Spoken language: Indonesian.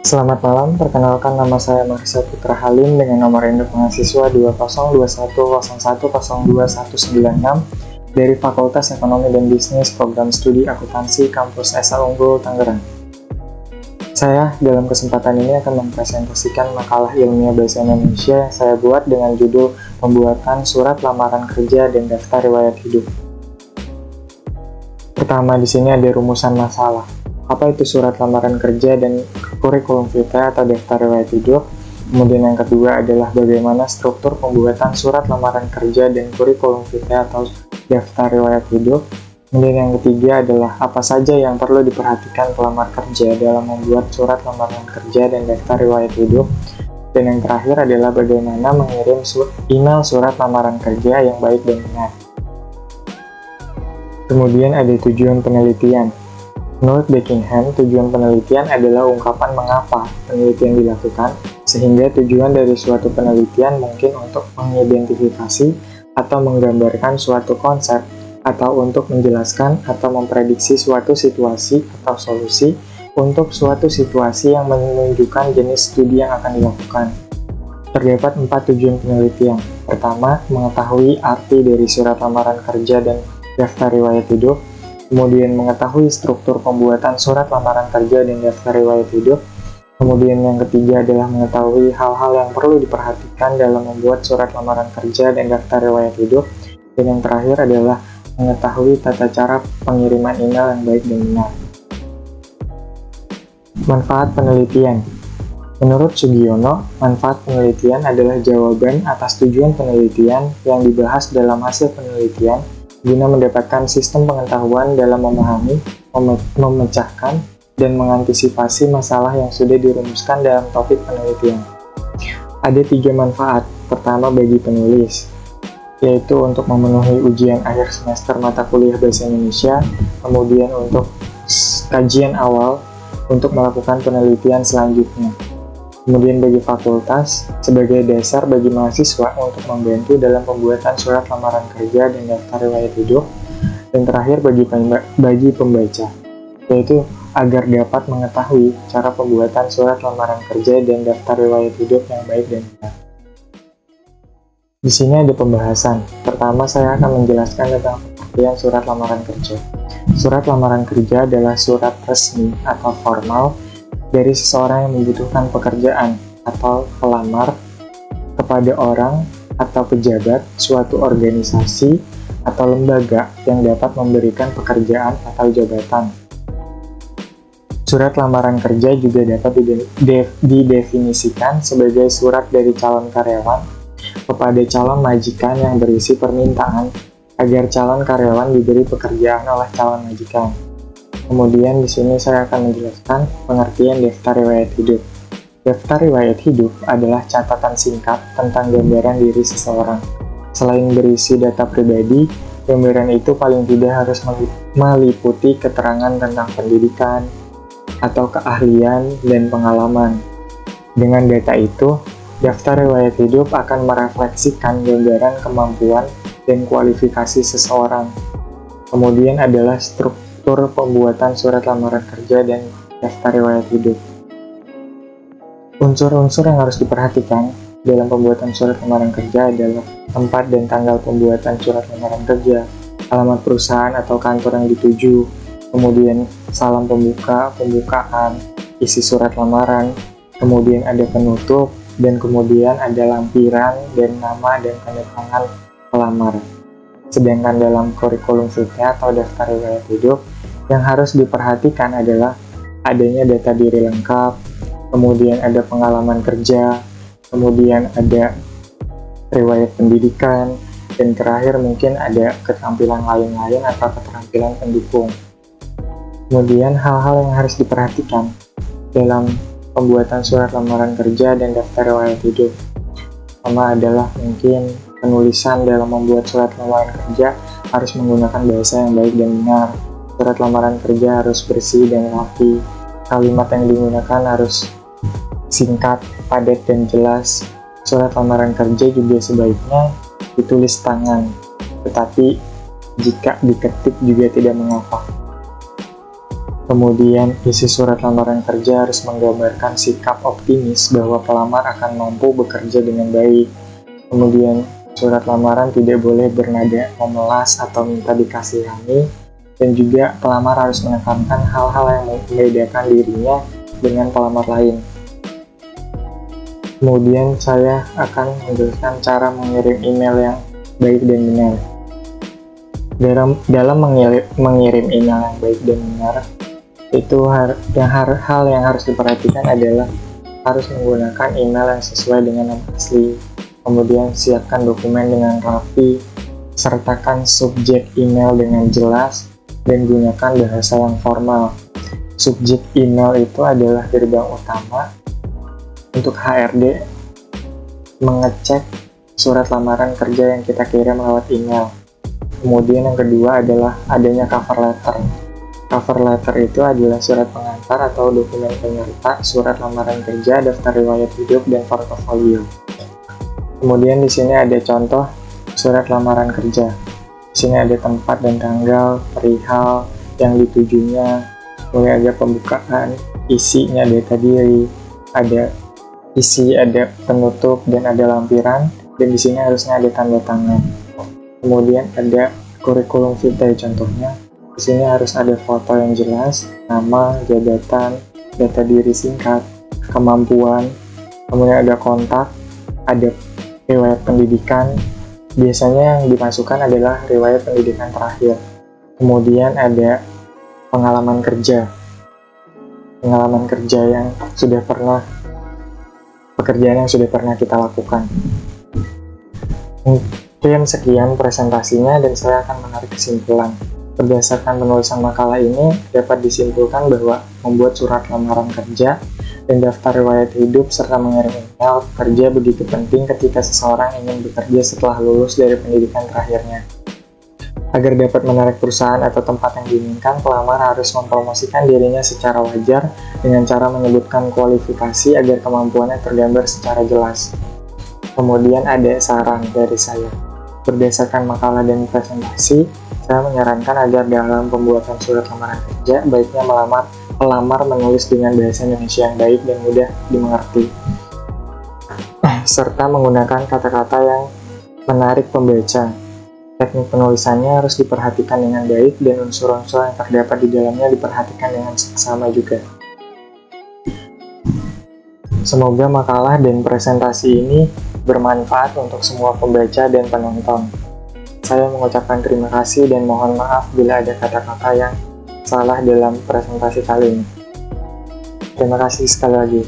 Selamat malam, perkenalkan nama saya Marsha Putra Halim dengan nomor induk mahasiswa 202101021996 dari Fakultas Ekonomi dan Bisnis Program Studi Akuntansi Kampus Esa Unggul, Tangerang. Saya dalam kesempatan ini akan mempresentasikan makalah ilmiah bahasa Indonesia yang saya buat dengan judul Pembuatan Surat Lamaran Kerja dan Daftar Riwayat Hidup. Pertama, di sini ada rumusan masalah. Apa itu surat lamaran kerja dan kurikulum vitae atau daftar riwayat hidup? Kemudian yang kedua adalah bagaimana struktur pembuatan surat lamaran kerja dan kurikulum vitae atau daftar riwayat hidup. Kemudian yang ketiga adalah apa saja yang perlu diperhatikan pelamar kerja dalam membuat surat lamaran kerja dan daftar riwayat hidup. Dan yang terakhir adalah bagaimana mengirim email surat lamaran kerja yang baik dan benar. Kemudian ada tujuan penelitian. Menurut Beckingham, tujuan penelitian adalah ungkapan mengapa penelitian dilakukan, sehingga tujuan dari suatu penelitian mungkin untuk mengidentifikasi atau menggambarkan suatu konsep, atau untuk menjelaskan atau memprediksi suatu situasi atau solusi untuk suatu situasi yang menunjukkan jenis studi yang akan dilakukan. Terdapat 4 tujuan penelitian. Pertama, mengetahui arti dari surat lamaran kerja dan daftar riwayat hidup. Kemudian mengetahui struktur pembuatan surat lamaran kerja dan daftar riwayat hidup. Kemudian yang ketiga adalah mengetahui hal-hal yang perlu diperhatikan dalam membuat surat lamaran kerja dan daftar riwayat hidup. Dan yang terakhir adalah mengetahui tata cara pengiriman email yang baik dan benar. Manfaat penelitian. Menurut Sugiono, manfaat penelitian adalah jawaban atas tujuan penelitian yang dibahas dalam hasil penelitian guna mendapatkan sistem pengetahuan dalam memahami, memecahkan, dan mengantisipasi masalah yang sudah dirumuskan dalam topik penelitian. Ada 3 manfaat. Pertama, bagi penulis, yaitu untuk memenuhi ujian akhir semester mata kuliah Bahasa Indonesia, kemudian untuk kajian awal untuk melakukan penelitian selanjutnya. Kemudian bagi fakultas, sebagai dasar bagi mahasiswa untuk membantu dalam pembuatan surat lamaran kerja dan daftar riwayat hidup. Dan terakhir bagi pembaca, yaitu agar dapat mengetahui cara pembuatan surat lamaran kerja dan daftar riwayat hidup yang baik dan benar. Di sini ada pembahasan. Pertama, saya akan menjelaskan tentang pengertian surat lamaran kerja. Surat lamaran kerja adalah surat resmi atau formal dari seseorang yang membutuhkan pekerjaan atau pelamar kepada orang atau pejabat suatu organisasi atau lembaga yang dapat memberikan pekerjaan atau jabatan. Surat lamaran kerja juga dapat didefinisikan sebagai surat dari calon karyawan kepada calon majikan yang berisi permintaan agar calon karyawan diberi pekerjaan oleh calon majikan. Kemudian di sini saya akan menjelaskan pengertian daftar riwayat hidup. Daftar riwayat hidup adalah catatan singkat tentang gambaran diri seseorang. Selain berisi data pribadi, gambaran itu paling tidak harus meliputi keterangan tentang pendidikan atau keahlian dan pengalaman. Dengan data itu, daftar riwayat hidup akan merefleksikan gambaran kemampuan dan kualifikasi seseorang. Kemudian adalah struktur pembuatan surat lamaran kerja dan daftar riwayat hidup. Unsur-unsur yang harus diperhatikan dalam pembuatan surat lamaran kerja adalah tempat dan tanggal pembuatan surat lamaran kerja, alamat perusahaan atau kantor yang dituju, kemudian salam pembukaan, isi surat lamaran, kemudian ada penutup, dan kemudian ada lampiran dan nama dan tanda tangan pelamar. Sedangkan dalam kurikulum vitae atau daftar riwayat hidup, yang harus diperhatikan adalah adanya data diri lengkap, kemudian ada pengalaman kerja, kemudian ada riwayat pendidikan, dan terakhir mungkin ada keterampilan lain-lain atau keterampilan pendukung. Kemudian hal-hal yang harus diperhatikan dalam pembuatan surat lamaran kerja dan daftar riwayat hidup. Pertama adalah mungkin penulisan dalam membuat surat lamaran kerja harus menggunakan bahasa yang baik dan benar. Surat lamaran kerja harus bersih dan rapi. Kalimat yang digunakan harus singkat, padat, dan jelas. Surat lamaran kerja juga sebaiknya ditulis tangan, tetapi jika diketik juga tidak mengapa. Kemudian, isi surat lamaran kerja harus menggambarkan sikap optimis bahwa pelamar akan mampu bekerja dengan baik. Kemudian, surat lamaran tidak boleh bernada memelas atau minta dikasihani, dan juga pelamar harus menekankan hal-hal yang membedakan dirinya dengan pelamar lain. Kemudian, saya akan menjelaskan cara mengirim email yang baik dan benar. Dalam mengirim email yang baik dan benar, itu hal yang harus diperhatikan adalah harus menggunakan email yang sesuai dengan nama asli. Kemudian siapkan dokumen dengan rapi, sertakan subjek email dengan jelas, dan gunakan bahasa yang formal. Subjek email itu adalah gerbang utama untuk HRD mengecek surat lamaran kerja yang kita kirim lewat email. Kemudian yang kedua adalah adanya cover letter. Cover letter itu adalah surat pengantar atau dokumen penyerta surat lamaran kerja, daftar riwayat hidup, dan portofolio. Kemudian di sini ada contoh surat lamaran kerja. Di sini ada tempat dan tanggal, perihal yang ditujunya, kemudian ada pembukaan, isinya data diri, ada isi, ada penutup, dan ada lampiran. Dan di sini harusnya ada tanda tangan. Kemudian ada kurikulum vitae contohnya. Di sini harus ada foto yang jelas, nama, jabatan, data diri singkat, kemampuan, kemudian ada kontak, ada riwayat pendidikan. Biasanya yang dimasukkan adalah riwayat pendidikan terakhir. Kemudian ada pengalaman kerja yang sudah pernah, pekerjaan yang sudah pernah kita lakukan. Mungkin sekian presentasinya dan saya akan menarik kesimpulan. Berdasarkan penulisan makalah ini, dapat disimpulkan bahwa membuat surat lamaran kerja dan daftar riwayat hidup serta mengirim email kerja begitu penting ketika seseorang ingin bekerja setelah lulus dari pendidikan terakhirnya. Agar dapat menarik perusahaan atau tempat yang diinginkan, pelamar harus mempromosikan dirinya secara wajar dengan cara menyebutkan kualifikasi agar kemampuannya tergambar secara jelas. Kemudian ada saran dari saya. Berdasarkan makalah dan presentasi, saya menyarankan agar dalam pembuatan surat lamaran kerja, baiknya pelamar menulis dengan bahasa Indonesia yang baik dan mudah dimengerti, serta menggunakan kata-kata yang menarik pembaca. Teknik penulisannya harus diperhatikan dengan baik dan unsur-unsur yang terdapat di dalamnya diperhatikan dengan seksama juga. Semoga makalah dan presentasi ini bermanfaat untuk semua pembaca dan penonton. Saya mengucapkan terima kasih dan mohon maaf bila ada kata-kata yang salah dalam presentasi kali ini. Terima kasih sekali lagi.